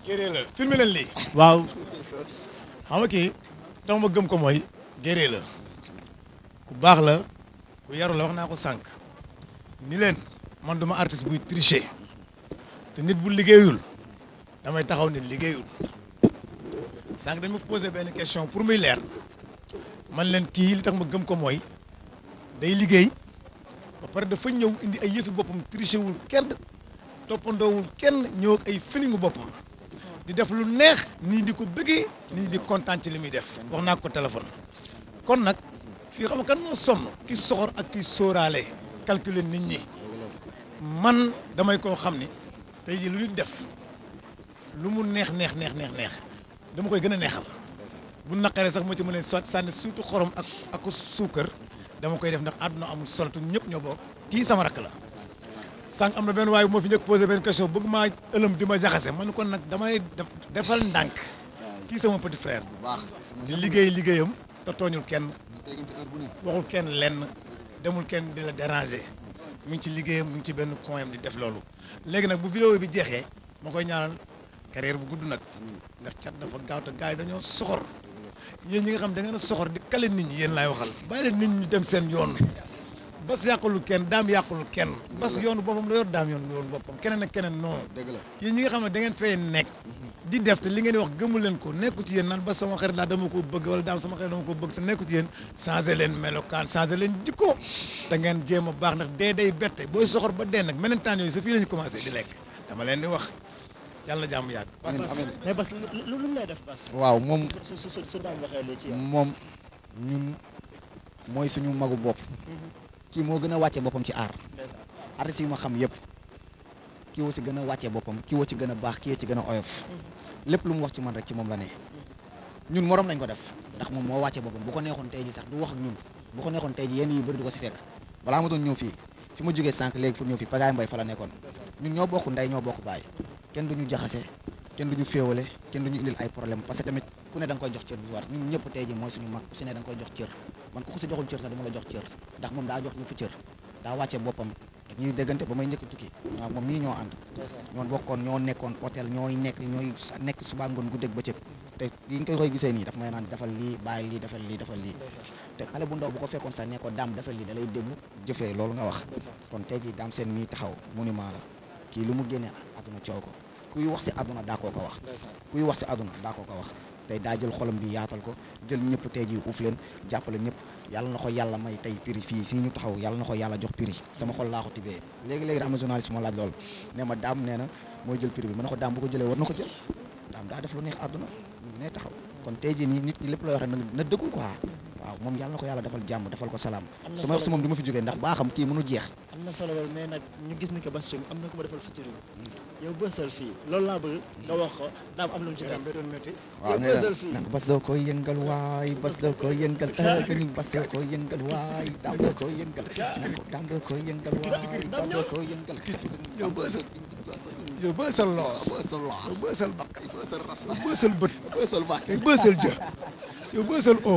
géré la filmé leen lii. waaw. xam nga kii tax ma gëm ko mooy géré la ku baax la ku yaru la wax naa ko sànq ni leen man duma artiste buy tricher te nit bu liggéeyul damay taxaw ne liggéeyul sànq dañ ma posé benn question pour muy leer man leen kii li tax ma gëm ko mooy day liggéey ba pare dafa ñëw indi ay yëfi boppam tricher wul kenn toppandoowul kenn ñëw ak ay feelingu boppam di def lu neex nii di ko bëggee nii di kontaan ci li muy def wax naa ko téléphone kon nag fii xam nga kan moo sonn ki soxor ak ki sóoraale calculer nit ñi man damay koo xam ni tey jii lu ñu def lu mu neex dama koy gën a neexal bu naqaree sax moo ci mën a sànni surtout xorom ak suukar dama koy def ndax àdduna amul solo te ñëpp ñoo bokk kii sama rakk la sànq am na benn waaye moo fi njëkk posé benn question bëgg maa ëlëm di ma jaxase man kon nag damay defal ndànk kii sama petit frère di liggéeyam te tooñul kenn waxul kenn lenn demul kenn di la déranger mi ngi ci liggéeyam mi ngi ci benn coin di def loolu léegi nag bu vidéo bi jeexee ma koy ñaanal carrière bu gudd nag ndax cat dafa gaaw te gars yi dañoo soxor yéen ñi nga xam da ngeen a soxor di kale nit ñi yéen laay waxal bàyyi leen nit ñi dem seen yoon bas yàqulu kenn daam yàqulu kenn bas yoonu boppam la yor daam yoonu boppam keneen ak keneen noonu yéen ñi nga xam ne da ngeen fay nekk di def te li ngeen di wax gëmu leen ko nekku ci yéen naan bas sama xarit laa dama ko bëgg wala daam sama xarit dama ko bëgg te nekku ci yéen changé leen melokaan changé leen jikko te ngeen jéem a baax ndax dee day bette booy soxor ba dee nag meneen temps yooyu sa fii la ñu commencé di lekk dama leen di wax yàlla jàmm yàgg. mais bas lu mu lay def bas. waaw moom su daan waxee li ci yow. moom ñun mooy suñu magu bopp. kii moo gën a wàccee boppam ci aar. artistes yi ma xam yëpp kii woo si gën a wàccee boppam kii woo ci gën a baax kii ci gën a oyof. lépp lu mu wax ci man rek ci moom la ne. ñun morom lañ ko def ndax moom moo wàccee boppam bu ko neexoon tey ji sax du wax ak ñun bu ko neexoon tey ji yenn yi bëri du ko si fekk balaa ma doon ñëw fii fi ma jógee sànq léegi pour ñëw fii Pagaye Mbaye fa la nekkoon ñun ñoo bokk ndey ñoo bokk baay kenn duñu jaxase kenn duñu féewale kenn duñu indil ay problème parce que tamit ku ne da nga koy jox cër bu war ñun ñëpp tey ji mooy suñu mag ku si ne da nga koy jox cër man ku ko si joxul cër sax dama la jox cër ndax moom daa jox ñëpp cër daa wàccee boppam ñuy déggante ba may njëkk tukki waaw moom nii ñoo ànd ñoo bokkoon ñoo nekkoon hôtel ñooy nekk suba ngoon guddeeg bëccëg te yi ñu koy gisee nii daf may naan defal lii bàyyi lii defal lii te xale bu ndaw bu ko fekkoon sax ne ko daam defal lii da lay déglu jëfee loolu nga wax kon tey jii daam seen mii taxaw monument la kii lu mu génnee àdduna coow ko kuy wax si àdduna daa koo ko wax kuy wax si àdduna daa koo ko wax tey daa jël xolam bi yaatal ko jël ñëpp tey jii uuf leen jàppale ñëpp yàlla na ko yàlla may tey prix fii si ñu taxaw yàlla na ko yàlla jox prix sama xol laa ko tibbee léegi am na journaliste moo laaj loolu ne ma daam nee na mooy jël prix bi ma ne ko daam bu ko jëlee war na ko jël daam daa def lu neex àdduna ne taxaw kon tey jii nii nit ñi lépp looy wax rek na dëggul quoi waaw moom yàlla na ko yàlla defal jàmm defal ko salaam su ma wax si moom du ma fi jógee ndax baa xam kii mënu jeex am na solo loolu mais nag ñu gis ni que Bass Thioung am na ko ma defal featuring yow bësal fii loolu laa bëgg nga wax ko daam am lu mu ci dem doon métti waaw bësal fii bas da koy yëngal waay bas da koy yëngal gëni bas da koy yëngal waay daam da koy yëngal daam da koy yëngal waay daam da koy yëngal yow bësal yow bësal loos yow bësal bakkan bësal rasta bësal bët bësal bàq bësal jë yow bësal o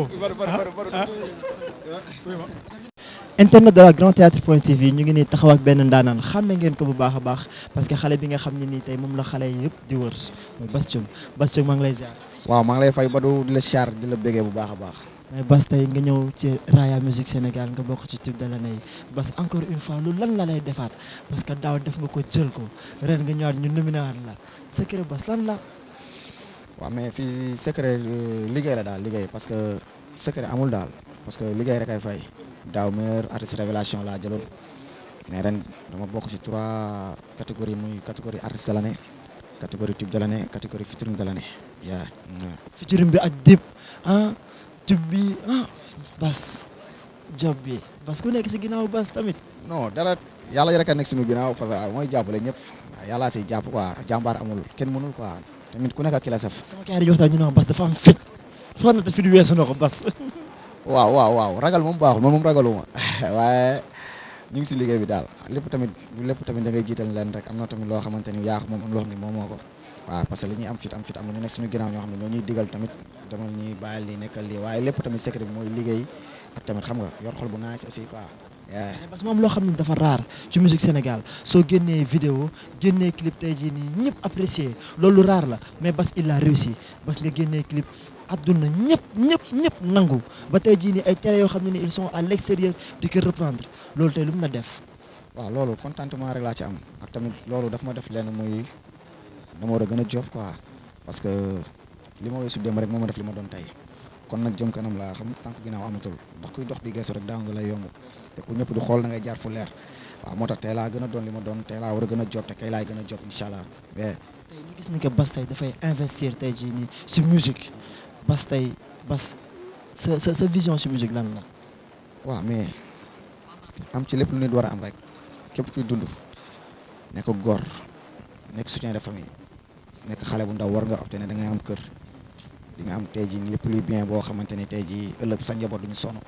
internet de la Grand Théâtre point TV ñu ngi nii taxaw ak benn ndaanaan xàmme ngeen ko bu baax a baax parce que xale bi nga xam ne nii tey moom la xale yëpp di wër mooy Bass Thioung maa ngi lay ziar. waaw maa ngi lay fay ba du di la siyaar di la bégee bu baax a baax mais Bass tey nga ñëw ci Raaya Musique Sénégal nga bokk ci tube de l'année yi Bass encore une fois lu lan la lay defaat parce que daaw def nga ko jël ko ren nga ñëwaat ñu nominé waat la secret Bass lan la. waaw mais fii secret liggéey la daal liggéey parce que secret amul daal parce que liggéey rek ay fay daaw meilleur artiste révélation laa jëloon mais ren dama bokk ci 3 catégories muy catégorie artiste de l'année catégorie tube de l'année catégorie featuring de l'année yaa featuring bi ak Dip tube bi Bass job bi Bass ku nekk ci ginnaaw Bass tamit. non dara yàlla rek a nekk suñu ginnaaw parce que mooy jàppale ñëpp yàllaa siy jàpp quoi jàmbaar amul kenn mënul quoi tamit ku nekk ak ki la saf. sama kii di waxtaan ñu ne Bass dafa am fit foog na te fit weesu na ko Bass. waaw ragal moom baaxul man moom ragaluma waaye ñu ngi si liggéey bi daal lépp tamit da ngay jiital leen rek am na tamit loo xamante ni yaa ko moom am loo xam ne moom moo ko waaw parce que li ñuy am fit am na ñu nekk suñu ginnaaw ñoo xam ne ñoo ñuy digal tamit dama ñuy bàyyil lii nekkal lii waaye lépp tamit secret bi mooy liggéey ak tamit xam nga yor xol bu naaj aussi quoi mais Bass moom loo xam ne dafa rare ci musique Sénégal soo génnee vidéo génnee clip tey jii nii ñëpp apprécier loolu rare la mais Bass il a réussi Bass nga génnee clip adduna ñëpp nangu ba tey jii nii ay télé yoo xam ne ni ils sont à l'extérieur di ko reprendre loolu tey lu mu la def. waaw loolu contentement rek laa ci am ak tamit loolu daf ma def lenn muy dama war a gën a job quoi parce que li ma weesu dem rek moo ma def li ma doon tey kon nag jëm kanam laa xam tànk ginnaaw amatul ndax kuy dox di geesu rek daaw nga lay yomb te ku ñëpp di xool da ngay jaar fu leer waaw moo tax tey laa gën a doon li ma doon tey laa war a gën a job te kay laay gën a job incha allah. tey ñu gis ni que Bass tey dafay investir tey jii nii si musique Bass tey Bass sa vision si musique lan la. waaw mais am ci lépp lu nit war a am rek képp kuy dund nekk góor nekk soutien de famille nekk xale bu ndaw war nga opté ne da ngay am kër di nga am tey jii lépp luy bien boo xamante ne tey jii ëllëg sa njaboot duñu sonn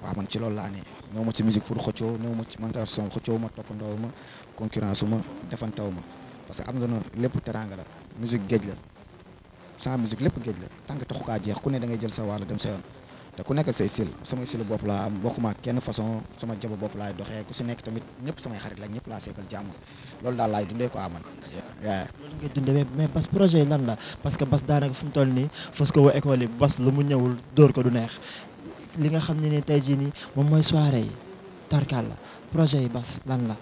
waaw man ci loolu laa ne ñëw ma ci musique pour xëccoo ñëw ma ci montation xëccoo ma toppandoo ma concurrence ma defantaw ma parce que am na lépp teranga la musique géej la sans musique lépp géej la tant que taxu kaa jeex ku ne da ngay jël sa wàll dem sa yoon te ku nekk ak say style samay style bopp laa am bokkuma kenn façon sama jaba bopp laay doxee ku si nekk tamit ñëpp samay xarit la ñëpp laa seekal jàmm loolu daal laay dundee ko aman loolu ngay dundee mais Bass projet yi lan la parce que Bass daanaka fu mu toll nii fas ko wa école yi Bass lu mu ñëwul dóor ko du neex li nga xam ne ni tey jii nii moom mooy soirée yi tarkal la projet yi Bass lan la.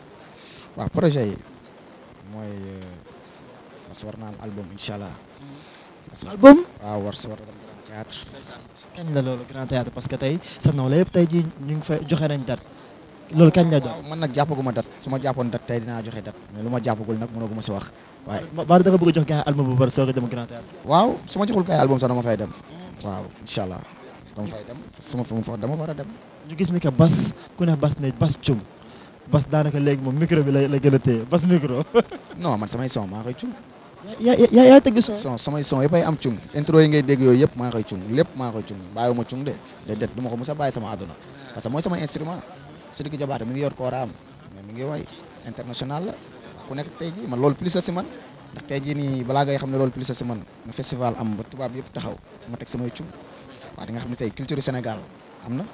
waaw projet yi mooy Bass war naa am album incha allah. album waaw war a dem grand théâtre. kañ la loolu grand théâtre parce que tey sa nawle yëpp tey jii ñu ngi fay joxe nañ date loolu kañ la doon. waaw man nag jàppaguma date su ma jàppoon date tey dinaa joxe date mais lu ma jàppagul nag mënaguma si wax waaye. ba da nga bëgg a jox gars album bu bari soog a dem grand théâtre. waaw su ma joxul gars album sax dama fay dem. waaw incha allah dama fay dem su ma fa dama war a dem. ñu gis ni que Bass ku ne Bass ne Bass Thioung Bass daanaka léegi moom micro bi la gën a téye Bass micro. non man samay son maa koy cung. yaa tëgg son. samay son yëpp ay am cung intro yi ngay dégg yooyu yëpp maa koy cung lépp maa koy cung bàyyiwuma cung de déedéet du ma ko mos a bàyyi sama àdduna parce que mooy sama instrument Sidiki Diabaté mi ngi yor kooraam mais mi ngi way international la ku nekk tey jii man loolu plus si man ndax tey jii nii balaa ngay xam ne loolu plus si man mu festival am ba tubaab yëpp taxaw ma teg samay cung waaw di nga xam ne tey culture Sénégal am na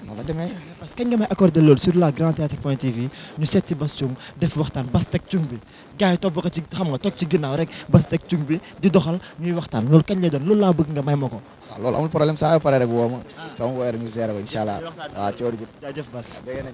noonu la demee. parce que kañ nga may accordé loolu sur la grand théâtre point tv ñu seet si Bass Thioung def waxtaan Bass teg cung bi gars yi topp ko ci xam nga toog ci ginnaaw rek Bass teg cung bi di doxal ñuy waxtaan loolu kañ lay doon loolu laa bëgg nga may ma ko. waaw loolu amul problème saa yoo pare rek woo ma sama woyee rek ñu seere ko incha allah waaw ci war a jëf jaajëf Bass. dégg nañ